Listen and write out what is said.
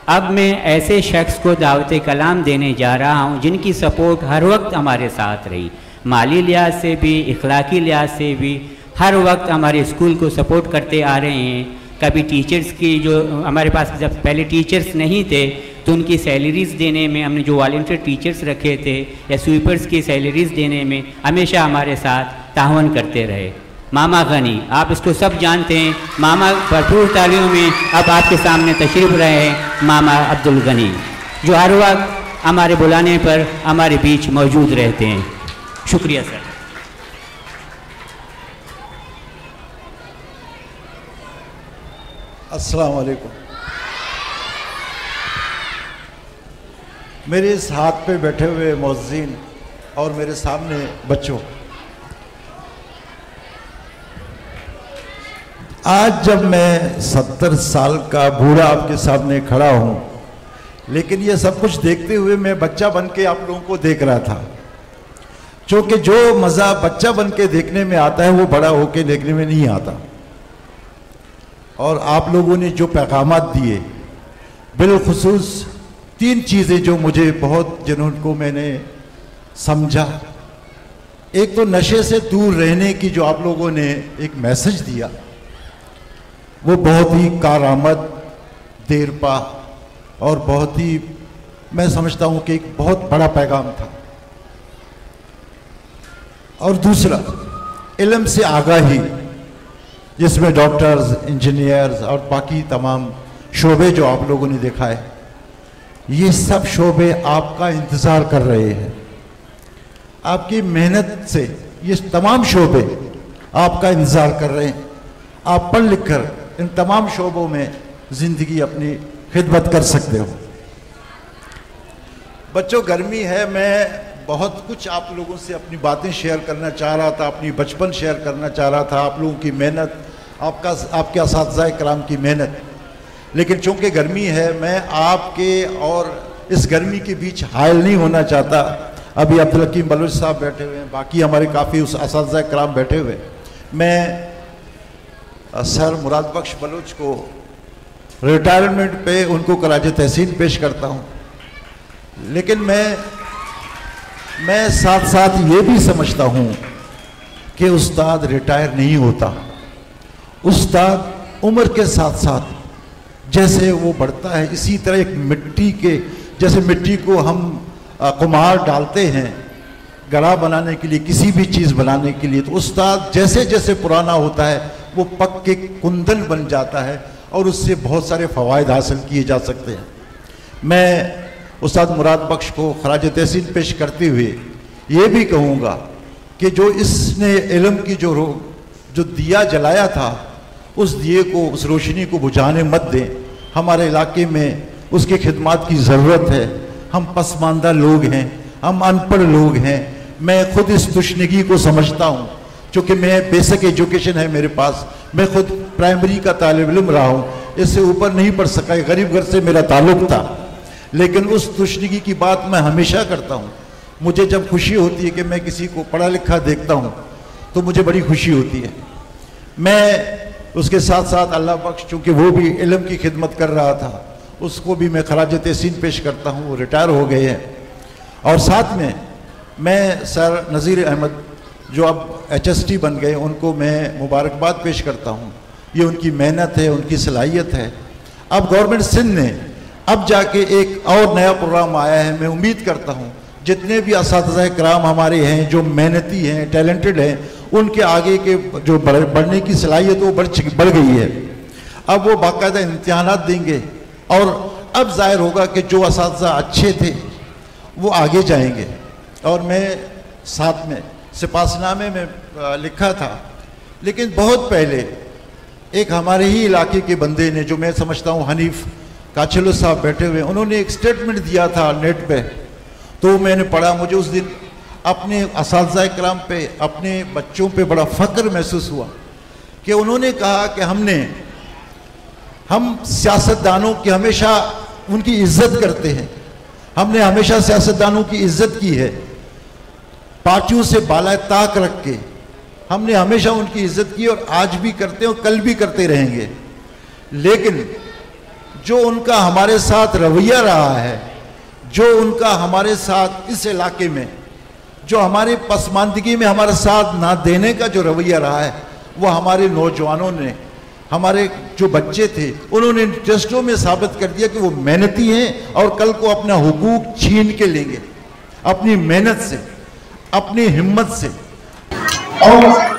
अब मैं ऐसे शख्स को दावत कलाम देने जा रहा हूँ जिनकी सपोर्ट हर वक्त हमारे साथ रही, माली लिहाज से भी, इखलाकी लिहाज से भी, हर वक्त हमारे स्कूल को सपोर्ट करते आ रहे हैं। कभी टीचर्स की, जो हमारे पास जब पहले टीचर्स नहीं थे तो उनकी सैलरीज़ देने में, हमने जो वॉलंटियर टीचर्स रखे थे या स्वीपर्स की सैलरीज़ देने में हमेशा हमारे साथ तावन करते रहे। मामा गनी, आप इसको सब जानते हैं। मामा भरपूर तालियों में अब आपके सामने तशरीफ़ रहे हैं मामा अब्दुल गनी, जो हर वक्त हमारे बुलाने पर हमारे बीच मौजूद रहते हैं। शुक्रिया सर। अस्सलाम वालेकुम। मेरे इस हाथ पे बैठे हुए मौज़ीन और मेरे सामने बच्चों, आज जब मैं 70 साल का बूढ़ा आपके सामने खड़ा हूं, लेकिन ये सब कुछ देखते हुए मैं बच्चा बन के आप लोगों को देख रहा था, क्योंकि जो मज़ा बच्चा बन के देखने में आता है वो बड़ा होके देखने में नहीं आता। और आप लोगों ने जो पैगामात दिए, बिलखुसूस 3 चीज़ें जो मुझे बहुत, जिनको मैंने समझा। एक तो नशे से दूर रहने की जो आप लोगों ने एक मैसेज दिया, वो बहुत ही कारआमद, देरपा और बहुत ही, मैं समझता हूँ कि एक बहुत बड़ा पैगाम था। और दूसरा, इल्म से आगाही, जिसमें डॉक्टर्स, इंजीनियर्स और बाकी तमाम शोबे जो आप लोगों ने देखा है, ये सब शोबे आपका इंतज़ार कर रहे हैं। आपकी मेहनत से ये तमाम शोबे आपका इंतज़ार कर रहे हैं। आप पढ़ लिख कर इन तमाम शोबों में ज़िंदगी अपनी खिदमत कर सकते हो। बच्चों, गर्मी है, मैं बहुत कुछ आप लोगों से अपनी बातें शेयर करना चाह रहा था, अपनी बचपन शेयर करना चाह रहा था, आप लोगों की मेहनत, आपके असातिज़ा इकराम की मेहनत। लेकिन चूँकि गर्मी है, मैं आपके और इस गर्मी के बीच हायल नहीं होना चाहता। अभी अब्दुल हकीम बलोच साहब बैठे हुए हैं, बाकी हमारे काफ़ी उस असातिज़ा इकराम बैठे हुए। मैं सर मुराद बख्श बलोच को रिटायरमेंट पे उनको कराज तहसीन पेश करता हूँ। लेकिन मैं साथ साथ ये भी समझता हूँ कि उस्ताद रिटायर नहीं होता। उस्ताद उम्र के साथ साथ जैसे वो बढ़ता है, इसी तरह एक मिट्टी के, जैसे मिट्टी को हम कुम्हार डालते हैं गड़ा बनाने के लिए, किसी भी चीज़ बनाने के लिए, तो उस्ताद जैसे जैसे पुराना होता है वो पक के कुंदन बन जाता है और उससे बहुत सारे फ़वाइद हासिल किए जा सकते हैं। मैं उस्ताद मुराद बख्श को खराज तहसीन पेश करते हुए ये भी कहूँगा कि जो इसने इल्म की जो दिया जलाया था, उस दिए को, उस रोशनी को बुझाने मत दें। हमारे इलाके में उसकी खिदमत की ज़रूरत है। हम पसमानदा लोग हैं, हम अनपढ़ लोग हैं। मैं खुद इस तुश्नगी को समझता हूँ, क्योंकि मैं बेसिक एजुकेशन है मेरे पास, मैं खुद प्राइमरी का तालिब इल्म रहा हूँ, इससे ऊपर नहीं पढ़ सका, गरीब घर से मेरा ताल्लुक़ था। लेकिन उस तुश्नगी की बात मैं हमेशा करता हूँ। मुझे जब खुशी होती है कि मैं किसी को पढ़ा लिखा देखता हूँ तो मुझे बड़ी खुशी होती है। मैं उसके साथ साथ अल्लाह बख्श, चूँकि वो भी इल्म की खिदमत कर रहा था, उसको भी मैं खराज तहसीन पेश करता हूँ। वो रिटायर हो गए हैं। और साथ में मैं सर नज़ीर अहमद जो अब HST बन गए, उनको मैं मुबारकबाद पेश करता हूँ। ये उनकी मेहनत है, उनकी सलाहियत है। अब गवर्नमेंट सिंध ने अब जाके एक और नया प्रोग्राम आया है। मैं उम्मीद करता हूँ जितने भी असातिज़ा इकराम हमारे हैं, जो मेहनती हैं, टैलेंटेड हैं, उनके आगे के जो बढ़ने की सलाहियत वो बढ़ गई है। अब वो बाकायदा इम्तिहानात देंगे और अब ज़ाहिर होगा कि जो असातिज़ा अच्छे थे वो आगे जाएंगे। और मैं साथ में सिपासनामे में लिखा था, लेकिन बहुत पहले एक हमारे ही इलाके के बंदे ने, जो मैं समझता हूँ हनीफ काचलो साहब बैठे हुए, उन्होंने एक स्टेटमेंट दिया था नेट पे, तो मैंने पढ़ा। मुझे उस दिन अपने असातिज़ा इकराम पे, अपने बच्चों पे बड़ा फ़ख्र महसूस हुआ कि उन्होंने कहा कि हम सियासतदानों की हमेशा उनकी इज्जत करते हैं। हमने हमेशा सियासतदानों की इज्जत की है, पार्टियों से बाला ताक रख के हमने हमेशा उनकी इज्जत की और आज भी करते हैं और कल भी करते रहेंगे। लेकिन जो उनका हमारे साथ रवैया रहा है, जो उनका हमारे साथ इस इलाके में, जो हमारी पसमानदगी में हमारे साथ ना देने का जो रवैया रहा है, वो हमारे नौजवानों ने, हमारे जो बच्चे थे, उन्होंने टेस्टों में साबित कर दिया कि वो मेहनती हैं और कल को अपना हुकूक छीन के लेंगे अपनी मेहनत से, अपनी हिम्मत से। और